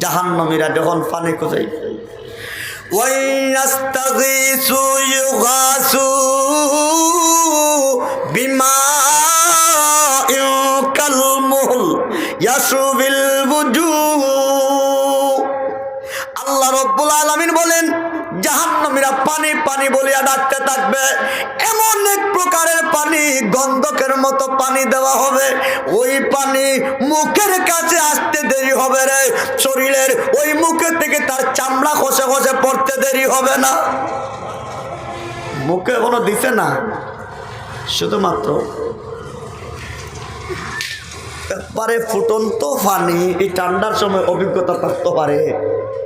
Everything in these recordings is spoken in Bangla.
জাহান্নামীরা যখন পানি খুঁজে ওয়াইয়াস্তাগীসু ইউগাসু বিমাইন কালমুল ইয়াশবিল বুজুহ। আল্লাহ রাব্বুল আলামিন বলেন জাহান্নামীরা পানি পানি বলিয়া ডাকতে থাকবে। এমন এক প্রকারের পানি, গন্ধকের মতো পানি দেওয়া হবে। ওই পানি মুখের কাছে আসতে দেরি হবে রে, শরীরের ওই মুখে থেকে তার চামড়া খসে খসে পড়তে দেরি হবে না। মুখে কোনো দিছে না, শুধুমাত্র একবারে ফুটন্ত পানি। এই ঠান্ডার সময় অভিজ্ঞতা থাকতে পারে,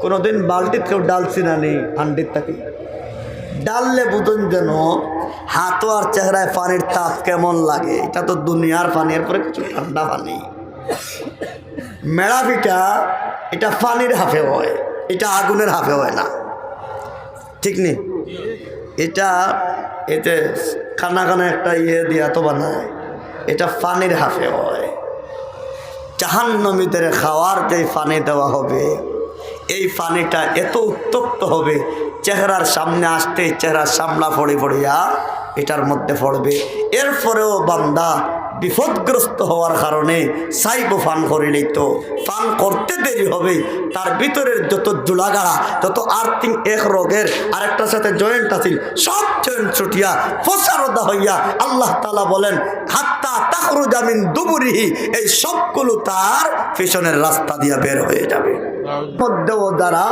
কোনোদিন বালতির কেউ ডালছি না নেই, হান্ডির থাকে ডাললে বুঝুন যেন হাত আর চেহারায় পানির তাপ কেমন লাগে। এটা তো দুনিয়ার পানি, এরপরে কিছু ঠান্ডা পানি। মেড়া পিঠা এটা পানির হাফে হয়, এটা আগুনের হাফে হয় না, ঠিক নেই? এটা এতে খানা খানা একটা দিয়া তো বানায়, এটা পানির হাফে হয়। জাহান্নামীদের খাওয়ার যে পানি দেওয়া হবে, এই পানিটা এত উত্তপ্ত হবে, চেহারার সামনে আসতে চেহারার সামলা পড়ে পড়িয়া এটার মধ্যে পড়বে। এরপরেও বান্দা বিপদগ্রস্ত হওয়ার কারণে সাইব ফান করিলেই তো ফান করতে দেরি হবে। তার ভিতরের যত জোড়াগাড়া, যত আর্থিং এক রোগের আরেকটার সাথে জয়েন্ট আছিল, সব জয়েন্ট ছুটিয়া ফসারদা হইয়া আল্লাহ তাআলা বলেন হাত্তা তাখরুজা মিন দুবুরিহি, এই সবগুলো তার পিছনের রাস্তা দিয়া বের হয়ে যাবে। মধ্যেও যারা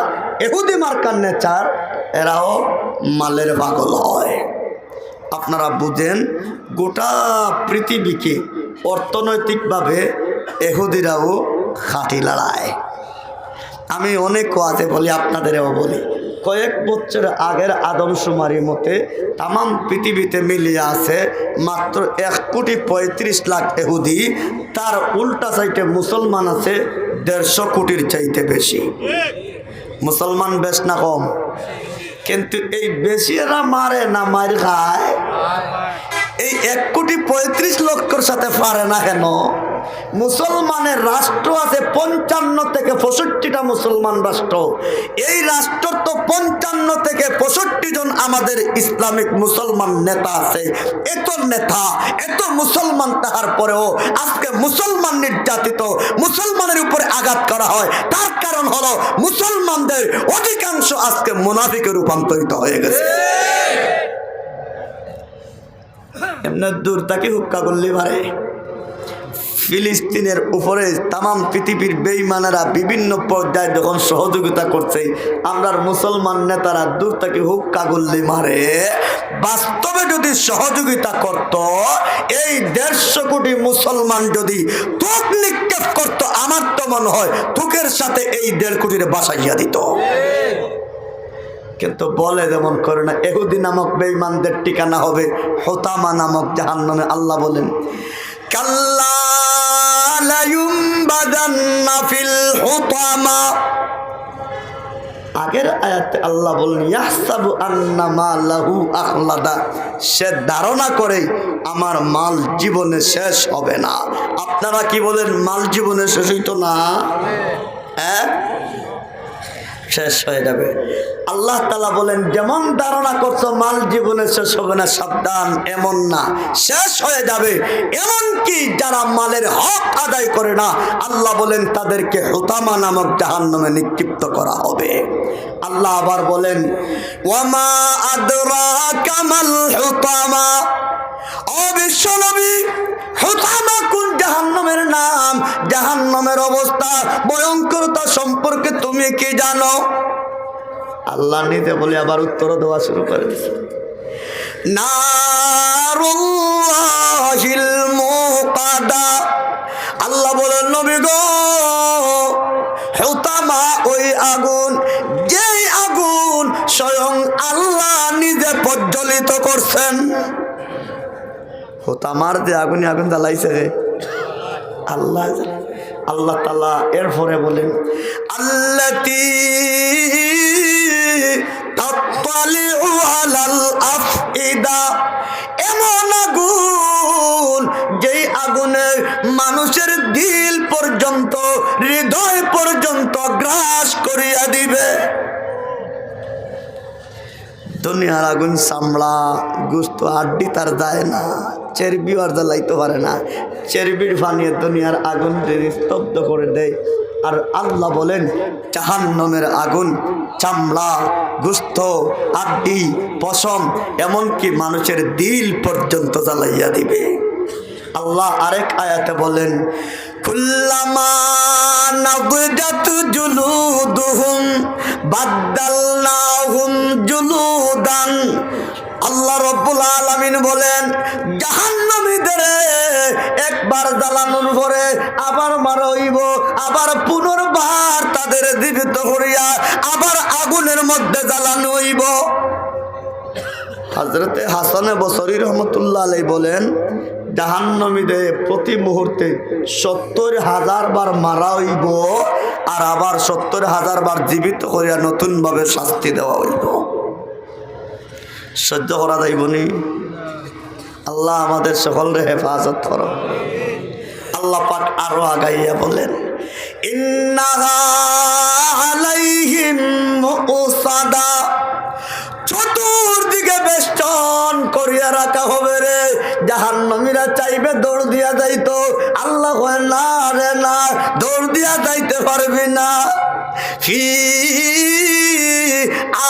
ইহুদি মার্কার নেচার, এরাও মালের পাগল হয়। আপনারা বুঝেন গোটা পৃথিবীকে অর্থনৈতিকভাবে ইহুদিরাও খাঁটি লড়ায়। আমি অনেক ওয়াজে বলি, আপনাদেরও বলি, কয়েক বছর আগের আদমশুমারি মতে তামাম পৃথিবীতে মিলিয়ে আছে মাত্র 1,35,00,000 ইহুদি। তার উল্টা সাইডে মুসলমান আছে 150 কোটির চাইতে বেশি। মুসলমান বেশ না কম? কিন্তু এই বেশি এরা মারে না মার খায়? এই 1,35,00,000 সাথে পারে না কেন? মুসলমানের রাষ্ট্র আছে 55 থেকে 65টা মুসলমান রাষ্ট্র। এই রাষ্ট্র তো 55 থেকে 65 জন আমাদের ইসলামিক মুসলমান নেতা আছে। এত নেতা, এত মুসলমান তাহার পরেও আজকে মুসলমান নির্যাতিত, মুসলমানের উপরে আঘাত করা হয়। তার কারণ হলো মুসলমানদের অধিকাংশ আজকে মুনাফিকে রূপান্তরিত হয়ে গেছে। এমনি দূর তাকে হুক্কা করলি পারে। ফিলিস্তিনের উপরে তামাম পৃথিবীর বেঈমানেরা বিভিন্ন পর্যায়ে যখন সহযোগিতা করছে, আমরার মুসলমান নেতারা দূর থেকে হুক্কা গুল্লি মারে। বাস্তবে যদি সহযোগিতা করত, এই 150 কোটি মুসলমান যদি তুক নিক্ষেপ করত, আমার তো মনে হয় তুকের সাথে এই 1.5 কোটির বাসাইয়া দিত। কিন্তু বলে যেমন করে না। ইহুদি নামক বেঈমানদের ঠিকানা হবে হুতামা নামক জাহান্নামে। আল্লাহ বলেন কাল্লা লা ইউমবাদান্না ফিল হুতামা। আগের আয়াতে আল্লাহ বলেন ইয়াহসাবু আন্না মালাহু আখলাদা, সে ধারণা করে আমার মাল জীবনে শেষ হবে না। আপনারা কি বলেন, মাল জীবনে শেষ হইতো না? হ্যাঁ, শেষ হয়ে যাবে। আল্লাহ তাআলা বলেন যেমন ধারণা করছো মাল জীবনে শেষ হবে না, সাবধান, এমন না, শেষ হয়ে যাবে। এমনকি যারা মালের হক আদায় করে না, আল্লাহ বলেন তাদেরকে হুতামা নামক জাহান্নামে নিক্ষিপ্ত করা হবে। আল্লাহ আবার বলেন ওয়ামা আদরাকা মাল হুতামা, ও বিশ্বনবী, হুতামা কোন জাহান্নামের নাম, জাহান্নামের অবস্থা ভয়ঙ্করতা সম্পর্কে তুমি কি জানো? আল্লাহ নিতে বলে আবার উত্তর দেওয়া শুরু করে দিয়েছে। নারুল্লাহিল মুকাদা, আল্লাহ বলেন নবী গো, হুতামা ওই আগুন, যেই আগুন স্বয়ং আল্লাহ নিজে প্রজ্বলিত করছেন। হুতামার যে আগুন জ্বালাইছে রে আল্লাহ। আল্লাহ তাআলা এরপরে বলেন আল্লাতী তাত্তালিউ আলাল আফইদা, এমন আগুন যেই আগুনে মানুষের দিল পর্যন্ত, হৃদয় পর্যন্ত গ্রাস দুনিয়ার আগুন চামড়া গোস্ত হাড্ডি তার যায় না, চর্বিও আর জ্বালাইতে পারে না। চর্বির ফানিয়ে দুনিয়ার আগুন স্তব্ধ করে দেয়। আর আল্লাহ বলেন জাহান্নামের আগুন চামড়া গোস্ত হাড্ডি পশম এমনকি মানুষের দিল পর্যন্ত জ্বালাইয়া দিবে। আল্লাহ আরেক আয়াতে বলেন কুল্লামা নাবজাত জুলুদুহুম বাদদালনাহুম জুলুদান। আল্লাহ রাব্বুল আলামিন বলেন জাহান্নামীদের একবার জ্বালানোর পরে আবার মারা হইব, আবার পুনর্বার তাদের জীবিত করিয়া আবার আগুনের মধ্যে জ্বালানো হইব। হযরতে হাসান বসরি রহমতুল্লাহ আলাইহি বলেন জাহান্নামীদের প্রতি মুহূর্তে 70,000 বার মারা হইব আর আবার 70,000 বার জীবিত করিয়া নতুনভাবে শাস্তি দেওয়া হইব। সহ্য করা যাইবনি? আল্লাহ আমাদের সকলের হেফাজত করো। আল্লাহ পাক আরো আগাইয়া বলেন ইন্নাহা আলাইহিম মুসাদা, চতুর্দিকে বেষ্টন করিয়া রাখা হবে রে। জাহান্নামীরা চাইবে দৌড় দিয়া যাইতো, আল্লাহ কয় না রে না, দৌড় দিয়া যাইতে পারবি না। ফি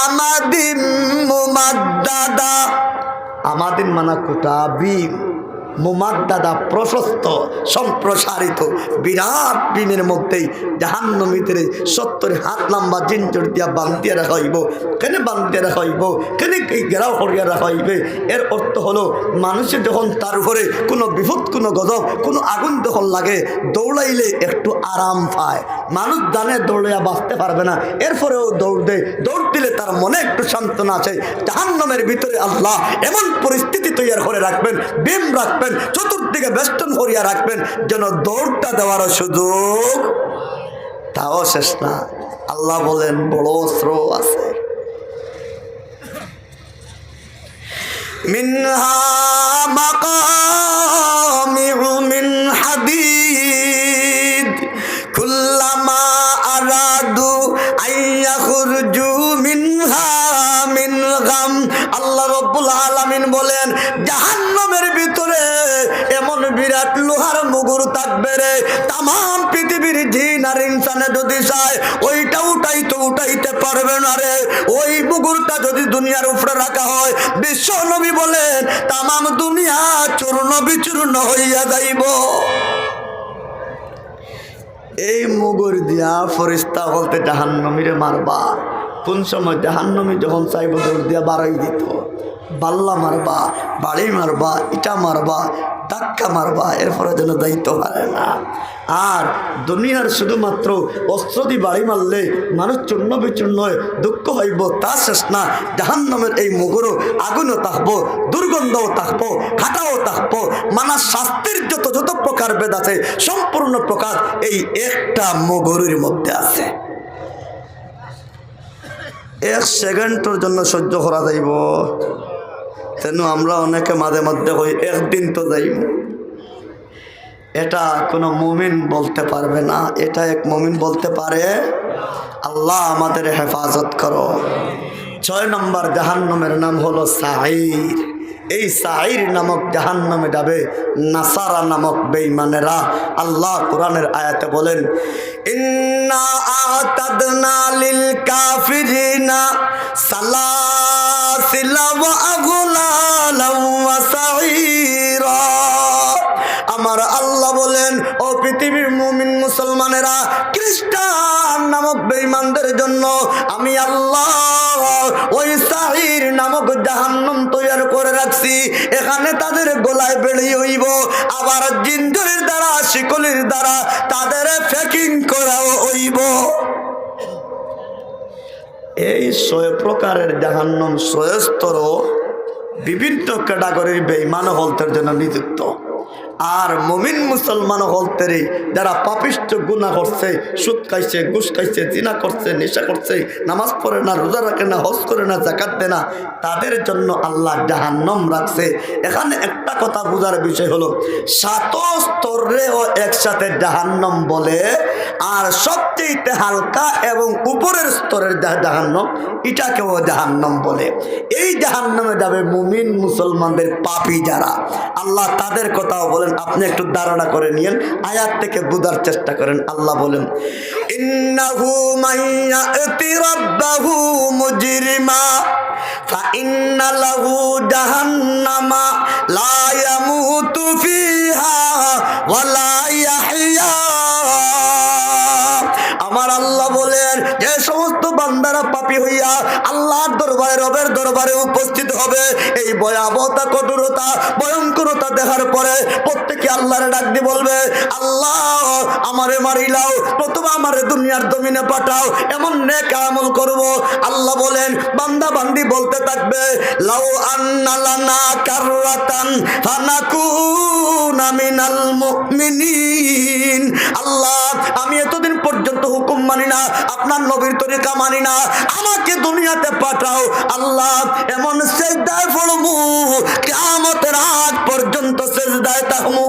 আমাদিন মুমাদ্দাদা, আমাদিন মানা কোটা বিম, মুমাদ্দাদা প্রশস্ত সম্প্রসারিত বিরাট বিমের মধ্যেই জাহান্নামীদের 70 হাত লম্বা জিঞ্জর দিয়া বান্ধিয়া রাখা হইব। কেন বান্ধিয়া রাখা হইব? কেন ঘেরাও করিয়া রাখা হইবে? এর অর্থ হলো মানুষের যখন তার উপরে কোনো বিপদ, কোনো গজব, কোনো আগুন যখন লাগে দৌড়াইলে একটু আরাম পায়। মানুষ জানে দৌড়াইয়া বাঁচতে পারবে না, এরপরেও দৌড় দেয়। দৌড় দিলে তার মনে একটু সান্ত্বনা আছে। জাহান্নামের ভিতরে আল্লাহ এমন পরিস্থিতি তৈরি করে রাখবেন, বিম রাখবেন, চতুর্দিকে বেষ্টন করিয়া রাখবেন যেন দৌড়টা দেওয়ার সুযোগ তাও শেষ না। আল্লাহ বলেন বড় অস্ত্র আছে। মিনহা মাকামিউ মিন হাদিদ কুল্লামা আরাদু আইয়াখরুজু মিনহা মিন গাম। আল্লাহ রাব্বুল আলামিন বলেন জাহান্নামের ভিতরে এমন বিরাট লোহার মুগুর থাকবে রে, তাম পৃথিবীর জিন আর ইনসানে যদি চায় ওইটা উঠাইতে পারবে না রে। ওই মুগুরটা যদি দুনিয়ার উপরে রাখা হয়, বিশ্ব নবী বলেন তাম দুনিয়া চূর্ণ বিচূর্ণ হইয়া যাইব। এই মুগুর দিয়া ফেরেশতা বলতে জাহান্নামীরে মারবা। কোন সময় জাহান্নামী যখন চাইব দৌড় দিয়া বাড়াই দিত, বাল্লা মারবা, বাড়ি মারবা, ইটা মারবা, ধাক্কা মারবা, এরপরে যেন দায়িত্ব পারে না। আর দুনিয়ার শুধুমাত্র অস্ত্র দিয়ে বাড়ি মারলে মানুষ চূর্ণ বিচূর্ণ দুঃখ হইব তা শেষ না। জাহান্নামের এই মুগুরও আগুনও থাকবো, দুর্গন্ধও থাকবো, খাটাও থাকবো। মানা শাস্তির যত প্রকার ভেদ আছে সম্পূর্ণ প্রকার এই একটা মুগুরের মধ্যে আছে। 1 সেকেন্ডের জন্য সহ্য করা যাইব? তেন আমরা অনেকে মাঝে মধ্যে হই একদিন তো যাইব। এটা কোনো মুমিন বলতে পারবে না, এটা এক মুমিন বলতে পারে। আল্লাহ আমাদের হেফাজত করো। 6 নম্বর জাহান্নামের নাম হলো সাঈর। এই সাঈর নামক জাহান্নামে যাবে নাসারা নামক বেঈমানেরা। আল্লাহ কোরআনের আয়াতে বলেন ইন্না আ'তাদনা লিল কাফিরিনা সালাসিলা ওয়া আগলালা ওয়া সাঈরা। আমার আল্লাহ বলেন ও পৃথিবীর মুমিন মুসলমানেরা, খ্রিস্টান নামক বেঈমানদের জন্য আমি আল্লাহ ওই সাঈর নামক জাহান্নাম তৈরি করে রাখছি। এখানে তাদের গলায় বেড়ি হইব, আবার জিঞ্জরের দ্বারা শিকলির দ্বারা তাদের প্যাকিং করাও হইব। এই 6 প্রকারের জাহান্নাম 6 স্তর বিভিন্ন ক্যাটাগরির বেঈমান হলতের জন্য নিযুক্ত। আর মুমিন মুসলমান হলতেরে যারা পাপিষ্ঠ গুনাহ করছে, সুদ খাইছে, ঘুষ খাইছে, জিনা করছে, নেশা করছে, নামাজ পড়ে না, রোজা রাখে না, হজ করে না, যাকাত দেয় না, তাদের জন্য আল্লাহ জাহান্নাম রাখছে। এখানে একটা কথা বোঝার বিষয় হলো 7 স্তরেও একসাথে জাহান্নাম বলে, আর সবচেয়ে হালকা এবং উপরের স্তরের জাহান্নাম এটাকেও জাহান্নাম বলে। এই জাহান্নামে যাবে মুমিন মুসলমানদের পাপী যারা, আল্লাহ তাদের কথাও বলেন। আপনি একটু ধারণা করে নিয়েন, আয়াত থেকে বোঝার চেষ্টা করেন। আল্লাহ বলেন, ইন্নাহু মাইয়াতি রাব্বাহু মুজরিমা ফাইন্না লাহু জাহান্নামা লা ইয়ামুতু ফিহা ওয়া লা ইয়াহইয়া। আমার আল্লাহ বলেন, যে সমস্ত বান্দারা পাপী হইয়া আল্লাহর দরবারে, রবের দরবারে উপস্থিত হবে, এই ভয়াবহতা, কঠোরতা, ভয়ঙ্করতা দেখার পরে প্রত্যেকে আল্লাহরে ডাক দিয়ে বলবে, আল্লাহ আমারে মারিলাও, প্রথমে আমারে দুনিয়ার জমিনে পাঠাও, এমন নেক আমল করব। আল্লাহ বলেন, বান্দা বান্দি বলতে থাকবে, লাউ আন্না লানা কাররাতান ফানাকুনা মিনাল মুমিনিন। আল্লাহ, আমি এতদিন পর্যন্ত হুকুম মানি না, আপনার নবীর তরিকা মানি না, আমাকে দুনিয়াতে পাঠাও। আল্লাহ, এমন সেজদায় পড়মু, কিয়ামতের আগ পর্যন্ত সেজদায় থাকমু।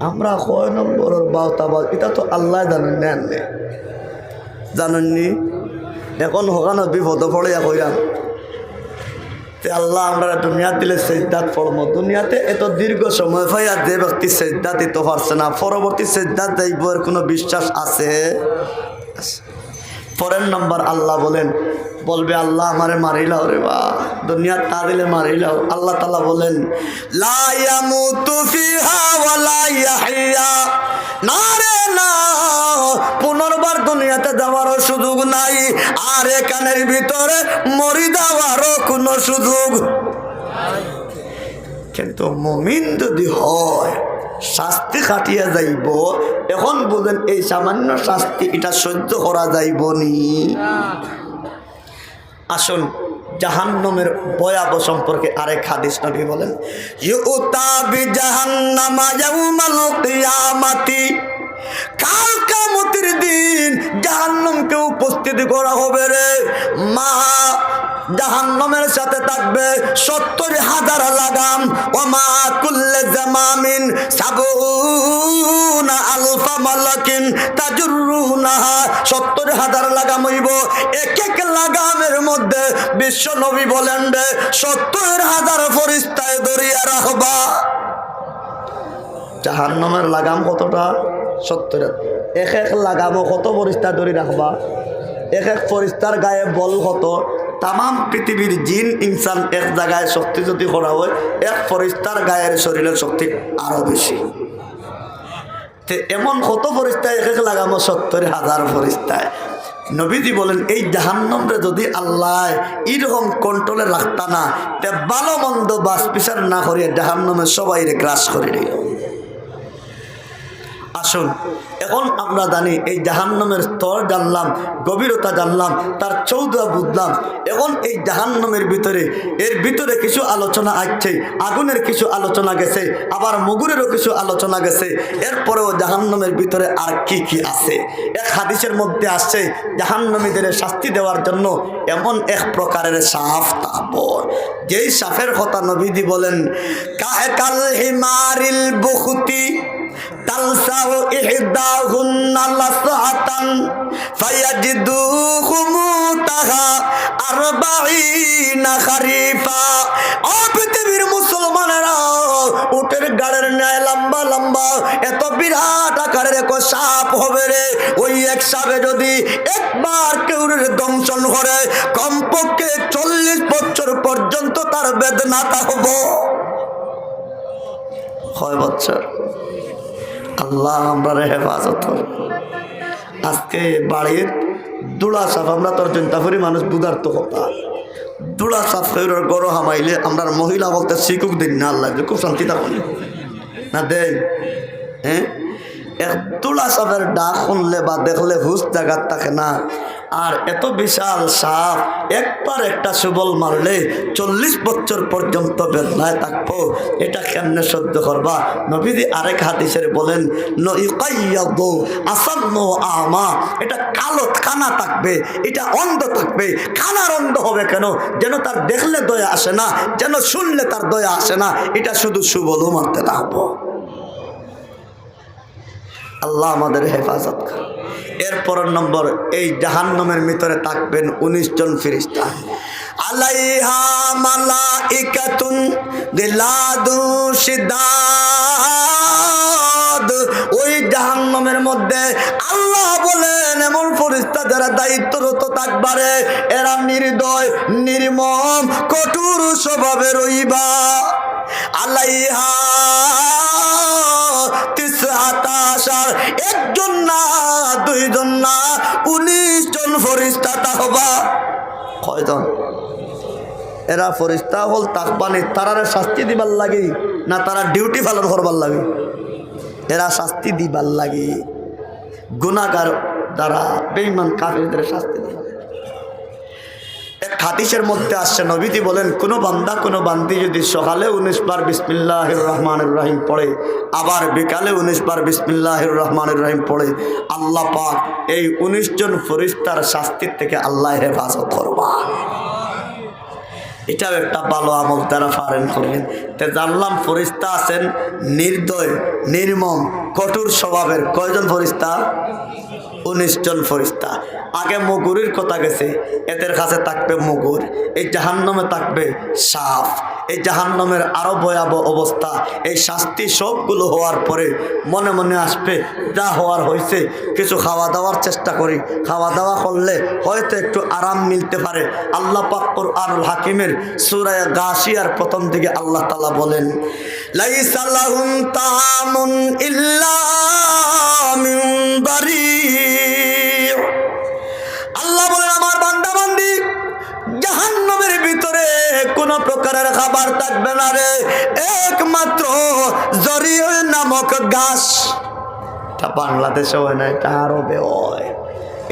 আমরা কয় নম্বরের বাউতাবাজ, এটা তো আল্লাহ জানেন, নেন জানেননি। এখন হকানো বিপদ পড়িয়া কইরাম, আল্লাহ আমরা দুনিয়া দিলে সেজদাত পড়বো। দুনিয়াতে এত দীর্ঘ সময় পাইয়া যে ব্যক্তি সেজদা দিতে পারছে না, পরবর্তী সেজদা দেব এর কোনো বিশ্বাস আছে? পরের নম্বর আল্লাহ বলবে, আল্লাহ আমারে মারিলাও রে বা, দুনিয়া তা দিলে মারিলাও। আল্লাহ তাআলা বলেন, লা ইয়ামুতু ফিহা ওয়া লা ইয়াহইয়া। না রে না, পুনর্বার দুনিয়াতে যাওয়ারও সুযোগ নাই, আর এখানের ভিতরে মরি যাওয়ারও কোনো সুযোগ। কিন্তু মুমিন যদি হয়, শাস্তি কাটিয়া যাইব। এখন বুঝেন, এই সামান্য শাস্তি এটা সহ্য করা যাইব নি? আসুন, জাহান্নামের ভয়াবহ সম্পর্কে আরেক হাদিস নবী বলেন, ইউতা বিজাহান্নামা ইয়াউমাল কিয়ামাতি। কাল কিয়ামতের দিন জাহান্নামকে উপস্থিত করা হবে রে মা। জাহান্নামের সাথে থাকবে 70,000 লাগাম। ওমা কুল্লে জামামিন সাবুনা আলফা মালাকিন তাজুরুনাহা। 70,000 লাগাম হইব। এক এক লাগামের মধ্যে বিশ্ব নবী বলেন রে 70,000 ফেরেশতায় ধরিয়া রাখবা। জাহান্নামের লাগাম কতটা? 70। এক এক লাগামও কত ফেরেশতা ধরে রাখবা? এক এক ফেরেশতার গায়ে বল কত? তাম পৃথিবীর জিন ইনসান এক জায়গায় শক্তি যদি করা হয়, এক ফেরেশতার গায়ের শরীরের শক্তি আরো বেশি। এমন কত ফেরেশতা এক এক লাগামো 70,000 ফেরেশতায়। নবীজি বলেন, এই জাহান্নামরে যদি আল্লাহ এরকম কন্ট্রোলে রাখতা না, তে ভালো মন্দ বাস বিচার না করিয়া জাহান্নামে সবাই গ্রাস করে দিল। আসুন, এখন আমরা জানি এই জাহান্নামের স্তর জানলাম, গভীরতা জানলাম, তার চৌধুরী বুঝলাম। এখন এই জাহান্নামের ভিতরে, এর ভিতরে কিছু আলোচনা আসছে, আগুনের কিছু আলোচনা গেছে, আবার মুগুরেরও কিছু আলোচনা গেছে। এরপরেও জাহান্নামের ভিতরে আর কি কি আছে? এক হাদিসের মধ্যে আসছে, জাহান্নামীদের শাস্তি দেওয়ার জন্য এমন এক প্রকারের সাপ থাকবো, যেই সাপের কথা নবীজি বলেন, কাল হিমারিল বুখতি তালসাউ ইহদাহুন্না লাসাতান ফায়াজিদু খুমুতাহা 40 খারিফা। ও পৃথিবীর মুসলমানেরা, উটের গাড়ের ন্যায় লম্বা লম্বা এত বিরাট আকারের এক সাপ হবে রে। ওই এক সাপে যদি একবার কেউর দংশন করে, কমপক্ষে 40 বছর পর্যন্ত তার বেদনা থাকবো। 6 বছর। আল্লাহ আমরা হেফাজত। আজকে বাড়ির দুলা সাপ, আমরা তোর চিন্তাপুরি মানুষ বুধার তো কথা, দুলা সাপ গড় হামাইলে আমরা মহিলা বলতে শিখুক দিন না, আল্লাহ খুব শান্তি থাকুন না দেয়। হ্যাঁ, এক দুলা সাপের ডাক শুনলে বা দেখলে হুশ জায়গার থাকে না, আর এত বিশাল সাপ একবার একটা সুবল মারলে 40 বছর পর্যন্ত বেদনায় থাকবো, এটা কেমনে সহ্য করবা? নবীজি আরেক হাদিসের বলেন নইকাইয়াদু আসান্নু আমা, এটা কালো কানা থাকবে, এটা অন্ধ থাকবে। কানার অন্ধ হবে কেন? যেন তার দেখলে দয়া আসে না, যেন শুনলে তার দয়া আসে না, এটা শুধু সুবলও মারতে থাকবো। আল্লাহ আমাদের হেফাজত করে। এরপরের নম্বর, এই জাহান্নামের ভিতরে থাকবেন 19 জন ফেরেশতা। আলাইহা মালাইকাতুন দিলাদু শিদাদ, ওই জাহান্নামের মধ্যে আল্লাহ বলেন এমন ফেরেশতা যারা দায়িত্বরত থাকবারে, এরা নির্দয়, নির্মম, কঠোর স্বভাবের রইবা। আলাইহা একজন না, দুইজন না, 19 জন ফেরেশতা থাকবা। কয়জন? এরা ফেরেশতা হল তাকবানি, তারারে শাস্তি দিবার লাগে না তারা ডিউটি পালন করবার লাগে? এরা শাস্তি দিবার লাগে। গুনাহগার দ্বারা বেঈমান কাফিরদের শাস্তি দিবার। এক হাদিসের মধ্যে আসছে, নবীজি বলেন কোন বান্দা কোন বান্দি যদি সকালে 19 বার বিসমিল্লাহির রহমানির রহিম পড়ে, আবার বিকালে 19 বার বিসমিল্লাহির রহমানির রহিম পড়ে, আল্লাহ পাক এই 19 জন ফেরেশতার শাস্তির থেকে আল্লাহ হেফাজত করবা। এটাও একটা ভালো আমল, তারা পারেন করবেন। তে জানলাম ফেরেশতা আছেন নির্দয়, নির্মম, কঠোর স্বভাবের। কয়জন ফেরেশতা? 19 জন ফেরেশতা। আগে মুগুরের কথা গেছে, এদের কাছে থাকবে মুগুর। এই জাহান্নামে থাকবে সাপ। এই জাহান্নামের আরো ভয়াবহ অবস্থা। এই শাস্তি সবগুলো হওয়ার পরে মনে মনে আসবে যা হওয়ার হয়েছে, কিছু খাওয়া দাওয়ার চেষ্টা করি, খাওয়া দাওয়া করলে হয়তো একটু আরাম মিলতে পারে। আল্লাহ পাক কুরআনুল হাকিমের সূরা গাশিয়ার প্রথম দিকে আল্লাহ তাআলা বলেন লাইসা লাহুম তাআমুন ইল্লা মিন দারি। আল্লাহ বলেন আমার বান্দা বান্দি জাহান্নামের ভিতরে কোন প্রকারের খাবার থাকবে না রে, একমাত্র জরিয় নামক ঘাস। এটা বাংলাদেশে হয় না, এটা আরবে হয়।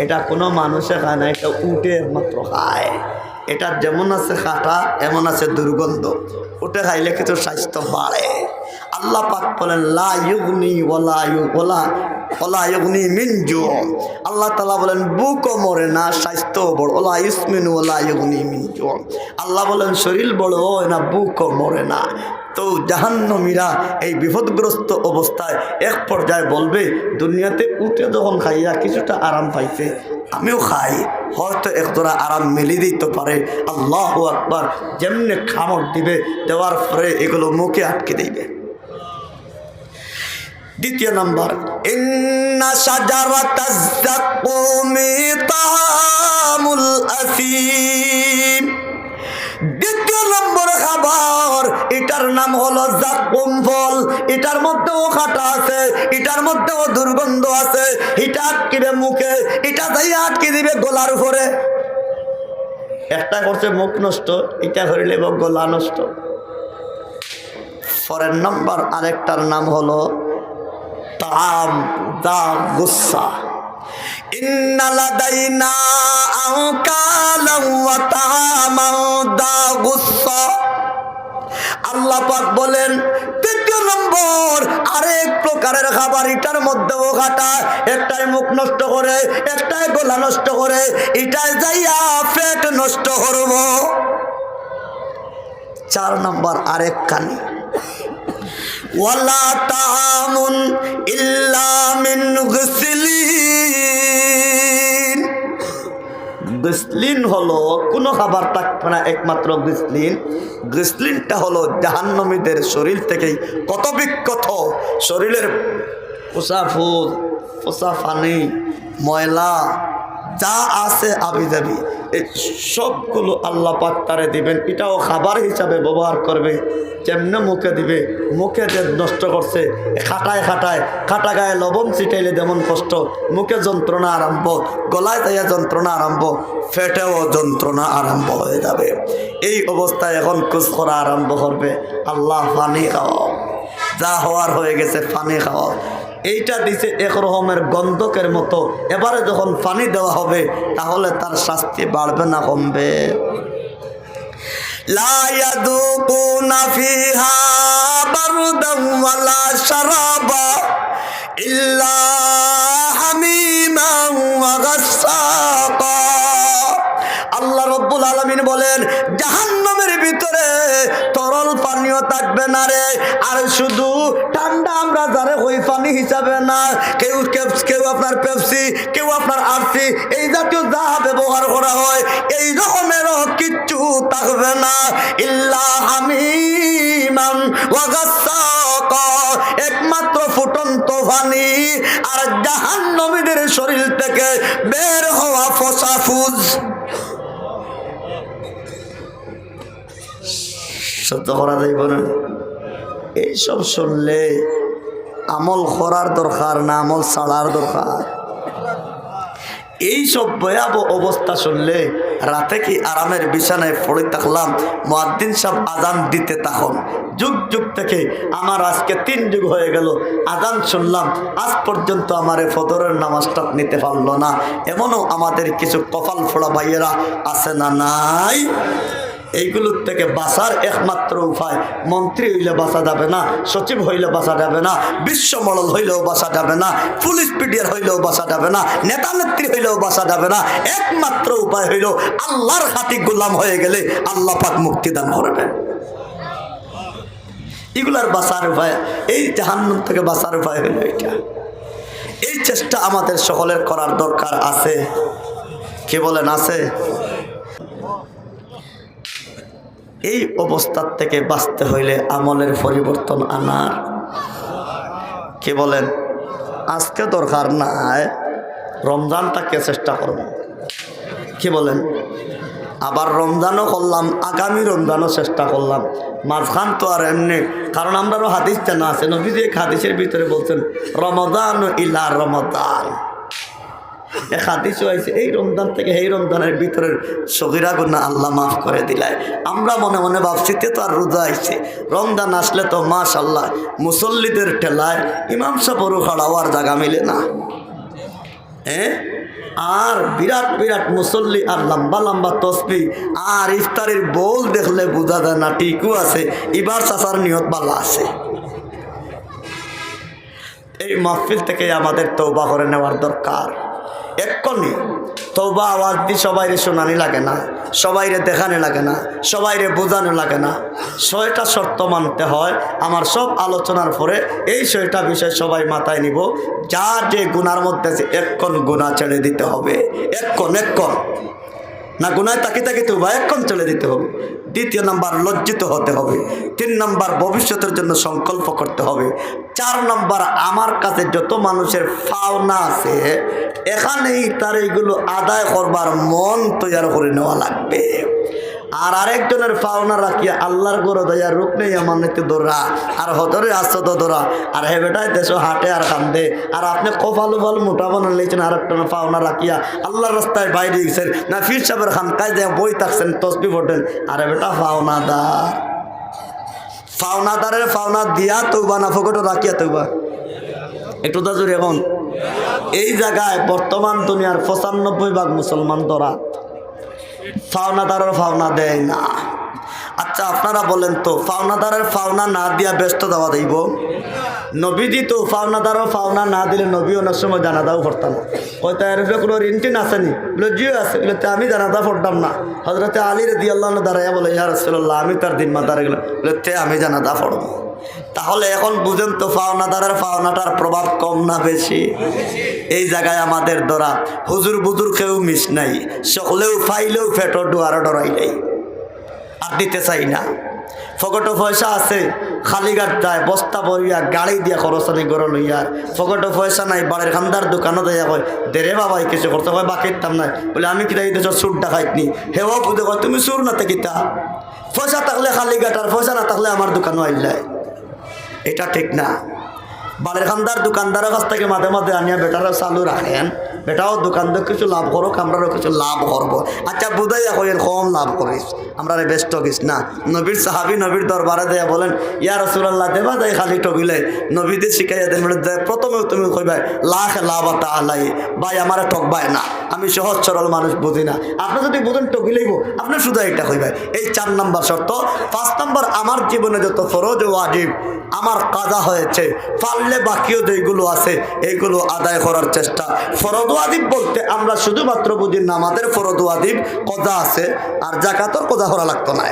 এটা কোনো মানুষে খায় না, এটা উটে মাত্র খায়। এটা যেমন আছে কাটা, এমন আছে দুর্গন্ধ। উটে খাইলে কিছু স্বাস্থ্য বাড়ে। আল্লাহ পাক বলেন লা ইউগনি ওয়ালা ইউগনি মিন জু। আল্লাহ তাআলা বলেন বুকও মরে না, স্বাস্থ্য বড়। ওলা ইসমিনু ওয়ালা ইউগনি মিন জু। আল্লাহ বলেন শরীর বড় হয় না, বুকও মরে না। তো জাহান্নামীরা এই বিপদগ্রস্ত অবস্থায় এক পর্যায়ে বলবে দুনিয়াতে উঠে যখন খাইয়া কিছুটা আরাম পাইছে, আমিও খাই, হয়তো একজোড়া আরাম মিলে দিতে পারে। আল্লাহু আকবার। যেমনি খামড় দিবে, দেওয়ার পরে এগুলো মুখে আটকে দিবে। দ্বিতীয় নাম্বার, ইন্না শাজারাতাজ যাকুমি তাআমুল আসিম। দ্বিতীয় নম্বর খাবার, এটার নাম হলো যাকুম ফল। এটার মধ্যেও কাঁটা আছে, এটার মধ্যেও দুর্গন্ধ আছে। এটা আটকিবে মুখে, এটা যাইয়া আটকে দিবে গলার উপরে। একটা করছে মুখ নষ্ট, এটা ধরিলে গলা নষ্ট। পরের নম্বর আরেকটার নাম হলো তাআম দা গুসা। ইন্না লাদাইনা আনকালাম ওয়া তাআমাও দা গুসা। আল্লাহ পাক বলেন তৃতীয় নম্বর আরেক প্রকারের খাবার, এটার মধ্যেও কাটা, একটাই মুখ নষ্ট করে, একটাই গলা নষ্ট করে, এটাই যাইয়া পেট নষ্ট করব। 4 নম্বর আরেক কানি, ওয়ালা তাআমুন ইল্লা মিন গিসলিন। গিসলিন হলো কোনো খাবার থাকবে না, একমাত্র গিসলিন। গিসলিনটা হলো জাহান্নামীদের শরীর থেকেই কত বিক্ষত শরীরের পোষা ফুল, পোষা পানি, ময়লা যা আছে আবি যাবি, এই সবগুলো আল্লাহ পাক তারে দিবেন। এটাও খাবার হিসাবে ব্যবহার করবে। যেমনে মুখে দিবে, মুখে যে নষ্ট করছে, খাটায় খাটায়, খাটা গায়ে লবণ ছিটাইলে যেমন কষ্ট, মুখে যন্ত্রণা আরম্ভ, গলায় যাইয়া যন্ত্রণা আরম্ভ, পেটেও যন্ত্রণা আরম্ভ হয়ে যাবে। এই অবস্থায় এখন কুচ করা আরম্ভ করবে। আল্লাহ পানি খাওয়াও, যা হওয়ার হয়ে গেছে পানি খাওয়াও। এইটা দিছে এক রকমের গন্ধকের মতো। এবারে যখন পানি দেওয়া হবে তাহলে তার শাস্তি বাড়বে না কমবে? লা ইয়াদুকুনা ফিহা বারদান ওয়ালা শারাবা ইল্লা হামিমান ওয়া গাসসাকা। আল্লাহ রাব্বুল আলামিন বলেন জাহান্নামের ভিতরে তরল পানিও থাকবে না রে, আর শুধু ঠান্ডা আমরা যারে ওই পানি হিসাবে না, কেউ আপনার পেপসি, কেউ আপনার আরসি, এই জাতীয় যা ব্যবহার করা হয় এই রকমেরও কিচ্ছু থাকবে না। ইল্লা হামিমান ওয়া গাসসাকা, একমাত্র ফুটন্ত পানি আর জাহান্নামীদের শরীর থেকে বের হওয়া ফসাফুজ। সহ্য করা যাইব না। এইসব শুনলে আমল করার দরকার না, আমল ছাড়ার দরকার। এইসব ভয়াবহ অবস্থা শুনলে রাতে কি আরামের বিছানায় পড়ে থাকলাম, মুয়াজ্জিন সাহেব আজান দিতে তখন যুগ যুগ থেকে আমার আজকে 3 যুগ হয়ে গেল আজান শুনলাম, আজ পর্যন্ত আমার ফজরের নামাজটা নিতে পারলো না। এমনও আমাদের কিছু কপাল ফোড়া ভাইয়েরা আছে না নাই? এইগুলোর থেকে বাঁচার একমাত্র উপায়, মন্ত্রী হইলে বাঁচা যাবে না, সচিব হইলে বাঁচা যাবে না, বিশ্ব মডেল হইলেও বাঁচা যাবে না, পুলিশ পিডিয়ার হইলেও বাঁচা যাবে না, নেতা নেত্রী হইলেও বাঁচা যাবে না। একমাত্র উপায় হইল আল্লাহর খাঁটি গোলাম হয়ে গেলে আল্লাহ পাক মুক্তি দান করবেন। এগুলার বাঁচার উপায়, এই জাহান্নাম থেকে বাঁচার উপায় হইল এটা। এই চেষ্টা আমাদের সকলের করার দরকার আছে। কে বলেন আছে? এই অবস্থার থেকে বাঁচতে হইলে আমলের পরিবর্তন আনার, কে বলেন আজকে দরকার নাই, রমজানটাকে চেষ্টা করব, কি বলেন? আবার রমজানও করলাম, আগামী রমজানও চেষ্টা করলাম, মাঝখান তো আর এমনি, কারণ আমরাও হাদিস জানা আছে, নবীজি এক হাদিসের ভিতরে বলছেন রমাদান ইলা রমাদান। এক হাদিসও আছে এই রমজান থেকে এই রমজানের ভিতরের সগীরা গুনাহ আল্লাহ মাফ করে দিলায়। আমরা মনে মনে ভাবছি তো আর রোজা আইছে, রমজান আসলে তো মাশাআল্লাহ মুসল্লিদের ঠেলায় ইমাম সাহেবেরও খাড়া হওয়ার জায়গা মিলে না, আর বিরাট বিরাট মুসল্লি আর লম্বা লম্বা তসবিহ, আর ইফতারের বোল দেখলে বোঝা যায় না ঠিকও আছে এবার চাচার নিয়ত ভালো আছে। এই মাহফিল থেকে আমাদের তওবা করে নেওয়ার দরকার। এক্ষুনি তওবা আওয়াজ দিয়ে সবাইরে শোনানি লাগে না, সবাইরে দেখানো লাগে না, সবাইরে বোঝানো লাগে না। 6টা শর্ত মানতে হয়। আমার সব আলোচনার পরে এই 6টা বিষয় সবাই মাথায় নিব। যার যে গুনার মধ্যে আছে এক্ষণ গুনাহ ছেড়ে দিতে হবে, এক্ষণ না গুনায় তাকি তওবা এক্ষণ ছেড়ে দিতে হবে। 2 নাম্বার লজ্জিত হতে হবে। 3 নাম্বার ভবিষ্যতের জন্য সংকল্প করতে হবে। 4 নাম্বার আমার কাছে যত মানুষের পাওনা আছে এখানেই তার এইগুলো আদায় করবার মন তৈরি করে নেওয়া লাগবে। আর আরেকজনের পাওনা রাখিয়া আল্লাহর গরো দয়া রূপ নেই আমার নিতে দৌড়া আর হতরে আসত দৌড়া আর হে বেটায় দেশ হাটে আর কান্দে, আর আপনি কপালু ফাল মোটা বানান লেছেন আর একটা পাওনা রাখিয়া আল্লাহর রাস্তায় বাইরে গেছেন না, ফির সাহেবের খানকায় যে বই থাকছেন তসবি পড়েন, আরে বেটা পাওনাদারের পাওনা দিয়া তৌবা না ফকটও রাখিয়া তৌবা। একটু দাজুর এখন এই জায়গায় বর্তমান দুনিয়ার 95% মুসলমান ধরা পাওনাদারের পাওনা দেয় না। আচ্ছা আপনারা বলেন তো পাওনাদারের পাওনা না দিয়া ব্যস্ত দেওয়া দেব? নবীজি তো পাওনাদারের পাওনা না দিলে নবী অনেক সময় জানাজাও পড়তাম না। হয়তো এর কোনো রিন্টিন আসেনি, লজ্জিও আছে, বলে আমি জানাজা পড়তাম না। হযরতে আলী রাদিয়াল্লাহু আনহু দাঁড়াইয়া বলে ইয়া রাসূলুল্লাহ আমি তার জিম্মাদার এগুলো, বলে আমি জানাজা পড়ব। তাহলে এখন বুঝেন তো পাওনাদারের পাওনাটার প্রভাব কম না বেশি? এই জায়গায় আমাদের ধরা হুজুর বুজুর কেউ মিস নাই, সকলেও ফাইলেও ফেটো ডুয়ারও ডরাই নাই, আর দিতে চাই না। ফকটো পয়সা আছে খালি গাড় যায় বস্তা বইয়া গাড়ি দিয়া খরচানি গড় লইয়ার, ফকটো পয়সা নাই বাড়ির খান্দার দোকানও দেয়া কয় দেরে বাবাই কিছু করতে হয় বাকির দাম নাই, বলে আমি কিনা এই দেশের সুর ডাকাইতনি। হেও বুঝে কয় তুমি সুর না কিতা, পয়সা থাকলে খালি গাটার, পয়সা না থাকলে আমার দোকানও আইলাই। এটা ঠিক না। বাড়ির খান্দার দোকানদারের কাছ থেকে মাঝে মাঝে আনিয়া বেটারা চালু রাখেন, বেটাও দোকানদার কিছু লাভ করো, আমরাও কিছু লাভ করবো। আচ্ছা বুঝাইয়া কইেন কম লাভ করিস, আমরা ব্যস্ত কিস না। নবীর সাহাবি নবীর দরবারে দেয়া বলেন, ইয়া রাসূলুল্লাহ দেবা যায় খালি ঠকিলে নবীদের শিখাইয়া দেন। প্রথমেও তুমি কইবাই লাখ লাভ আলাই, ভাই আমার ঠকবাই না, আমি সহজ সরল মানুষ, বুঝি না। আপনি যদি বুঝেন ঠকিলেইব, আপনি শুধু এটা কইবাই। এই 4 নম্বর শর্ত। 5 নম্বর, আমার জীবনে যত ফরজ ও ওয়াজিব আমার কাজা হয়েছে, পারলে বাকিও যেগুলো আছে এইগুলো আদায় করার চেষ্টা। ফরজ ওয়াজিব বলতে আমরা শুধুমাত্র বুঝি নামাজের ফরজ ওয়াজিব কজা আছে, আর জাকাতর কজা করা লাগতো না,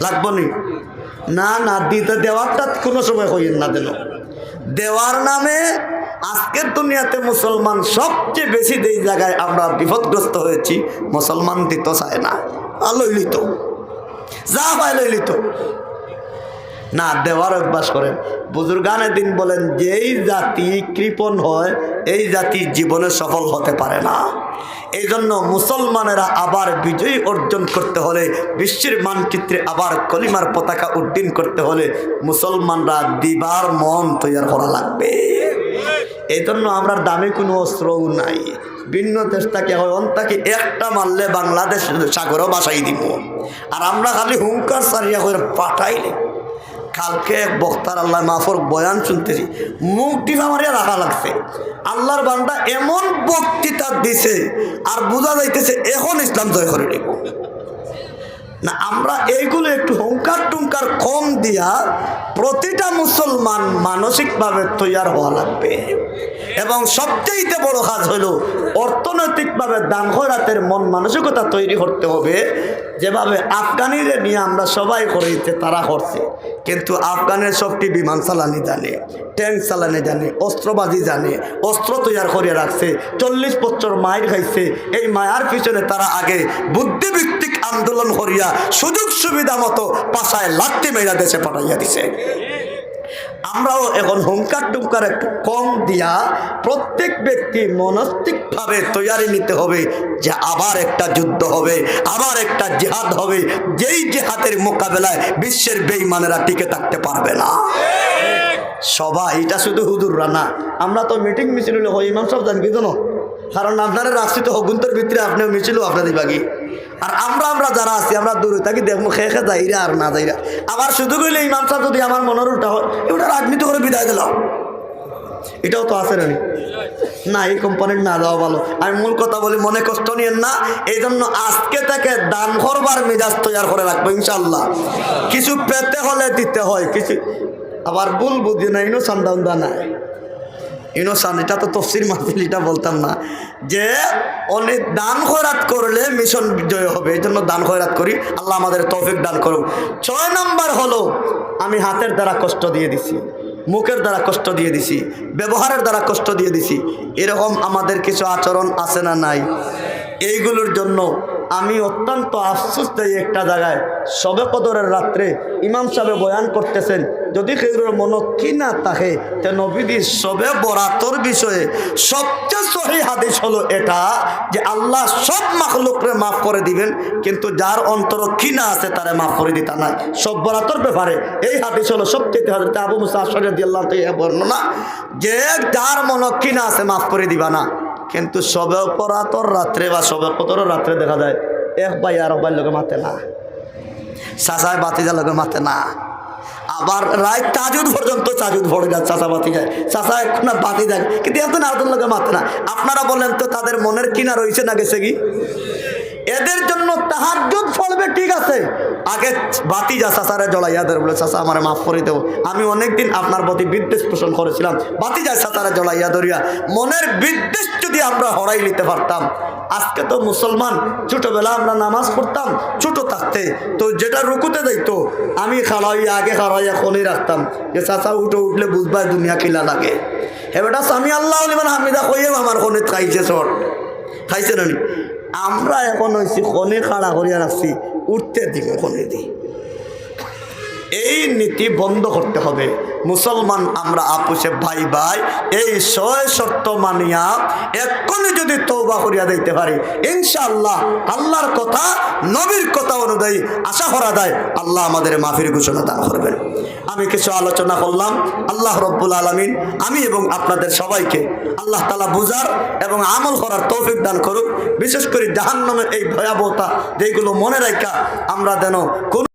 লাগবো নি? না না, দিতে দেওয়ারটা কোনো সময় হইন না। দিল দেওয়ার নামে আজকের দুনিয়াতে মুসলমান সবচেয়ে বেশি যেই জায়গায় আমরা বিপদগ্রস্ত হয়েছি, মুসলমান দিত চায় না, লইলিত যা পায় লইলিত না, দেওয়ার অভ্যাস করেন। বুজুর্গানে দিন বলেন, যেই জাতি কৃপণ হয় এই জাতি জীবনে সফল হতে পারে না। এই জন্য মুসলমানেরা আবার বিজয়ী অর্জন করতে হলে, বিশ্বের মানচিত্রে আবার কলিমার পতাকা উড্ডীন করতে হলে মুসলমানরা দিবার মন তৈরি করা লাগবে। এই জন্য আমরা দামি কোনো অস্ত্রও নাই। ভিন্ন দেশ থেকে হয় অন্তাকে একটা মারলে বাংলাদেশ সাগরও বাসাই দিব, আর আমরা খালি হুঙ্কার সারিয়া করে পাঠাইলে। কালকে এক বক্তার আল্লাহ মাফর বয়ান শুনতেছি, মুখটি আমারিয়া রাখা লাগছে। আল্লাহর বান্দা এমন বক্তৃতা দিছে আর বোঝা যাইতেছে এখন ইসলাম জয় করে নিব না। আমরা এইগুলো একটু হুঙ্কার টুঙ্কার কম দিয়া প্রতিটা মুসলমান মানসিকভাবে তৈয়ার হওয়া লাগবে। এবং সবচেয়ে বড় কাজ হলো অর্থনৈতিকভাবে দান খয়রাতের মন মানসিকতা তৈরি করতে হবে। যেভাবে আফগানিদের নিয়ে আমরা সবাই করেছে, তারা করছে, কিন্তু আফগানের সবটি বিমান চালানি জানে, ট্যাঙ্ক চালানি জানে, অস্ত্রবাজি জানে, অস্ত্র তৈরি করে রাখছে, 40 বছর মায়ের খাইছে। এই মায়ার পিছনে তারা আগে বুদ্ধিভিত্তিক আন্দোলন করিয়া সুযোগ সুবিধা মতো পাশায় লাঠি মেরা দেশে পাঠাইয়া দিছে। আমরাও এখন হুঙ্কার টুঙ্কার একটু কম দিয়া প্রত্যেক ব্যক্তি মনস্তিকভাবে তৈরি নিতে হবে যে আবার একটা যুদ্ধ হবে, আবার একটা জিহাদ হবে, যেই জিহাদের মোকাবেলায় বিশ্বের বেঈমানেরা টিকে থাকতে পারবে না। সবাই এটা শুধু হুজুররা না, আমরা তো মিটিং মিছিল হলে হয়, ইমাম সাহেব জান কি জানো, কারণ আপনারা রাখছি তো হগুন্তর ভিতরে আপনিও মিছিল আপনাদের বাকি, আর আমরা যারা আছি আমরা দূরে থাকি, দেখবো খেয়ে খেয়ে যাইরা আর না যাইরা। আবার শুধু কইলে ইমাম সাহেব যদি আমার মনের উল্টা হয়, এটা রাজনীতি করে বিদায় দিলাম, এটাও তো আছে না। এই কোম্পানির না যাওয়া ভালো। আমি মূল কথা বলি, মনে কষ্ট নিয়েন না। এই জন্য আজকে থেকে দান করবার মেজাজ তৈরি করে রাখবো ইনশাল্লাহ। কিছু পেতে হলে দিতে হয়, কিছু আবার ভুল বুঝি না, ইনো সান্দাউন্দা নাই, ইনোসান, এটা তো তফসির মাহফিল, এটা বলতাম না যে অনেক দান খয়রাত করলে মিশন বিজয় হবে। এই জন্য দান খয়রাত করি, আল্লাহ আমাদের তৌফিক দান করুক। 6 নম্বর হলো, আমি হাতের দ্বারা কষ্ট দিয়ে দিছি, মুখের দ্বারা কষ্ট দিয়ে দিছি, ব্যবহারের দ্বারা কষ্ট দিয়ে দিছি, এরকম আমাদের কিছু আচরণ আছে না নাই? এইগুলোর জন্য আমি অত্যন্ত আফসোস দেই। একটা জায়গায় শবে কদরের রাত্রে ইমাম সাহেব বয়ান করতেছেন, যদি কেউর মনে কি না থাকে, তে নবীদের শবে বরাতর বিষয়ে সবচেয়ে সহি হাদিস হলো এটা যে আল্লাহ সব মাখলুকরে মাফ করে দিবেন, কিন্তু যার অন্তর কিনা আছে তারে মাফ করে দিতা না। সব বরাতর ব্যাপারে এই হাদিস হলো সবচেয়ে হাদিস আবু মুসা আশআরী রাদিয়াল্লাহু তাআলা বর্ণনা, যে যার মনে কিনা আছে মাফ করে দিবা না। কিন্তু শবে বরাতর রাত্রে বা শবে কদরের রাত্রে দেখা যায় এক ভাই আর ভাইয়ের লোকে মাতে না, চাচায় বাতিজার লোকে মাতে না, আবার রাত তাজুদ পর্যন্ত তাজুদ ভরে যায়, চাচা বাতি যায়, চাচা এখন বাতি যায়, কিন্তু এখন আরেকজন লোকে মাতে না। আপনারা বলেন তো তাদের মনের কিনা রয়েছে না গেছে কি? এদের জন্য তাহাজ্জুদ পড়বে ঠিক আছে, আগে বাতি যা চাচারে জ্বলাইয়া দেয়, বলে চাচা আমার মাফ করে দেবো। আমি অনেকদিন আপনার প্রতি বিদ্বেষ পোষণ করেছিলাম, বাতি যায় চাচারে জ্বলাইয়া ধরিয়া, মনের বিদ্বেষ যদি আমরা হরাই নিতে পারতাম। আজকে তো মুসলমান, ছোটবেলা আমরা নামাজ পড়তাম ছোট থাকতে, তো যেটা রুকুতে যাইতো আমি খাড়াইয়া আগে খাড়াইয়া খনি রাখতাম যে চাচা উঠলে বুঝবাই দুনিয়া কিলা লাগে। এবারটা আমি আল্লাহ হামিদা কইও আমার খনিত খাইছে, শর্ট খাইছে না। আমরা এখন হয়েছি খনি খাড়া করিয়া রাখছি, উঠতে দিব খনি দি। এই নীতি বন্ধ করতে হবে। মুসলমান আমরা আপুসে ভাই ভাই এই 6 শর্ত মানিয়া এক্ষুনি যদি তওবা করিয়া দিতে পারি, ইনশাআল্লাহ আল্লাহর কথা নবীর কথা অনুযায়ী আশা করা যায় আল্লাহ আমাদের মাফির ঘোষণা দান করবেন। আমি কিছু আলোচনা করলাম। আল্লাহ রব্বুল আলামিন আমি এবং আপনাদের সবাইকে আল্লাহ তাআলা বুঝার এবং আমল করার তৌফিক দান করুক। বিশেষ করে জাহান্নামের এই ভয়াবহতা যেগুলো মনে রাখা আমরা যেন কোন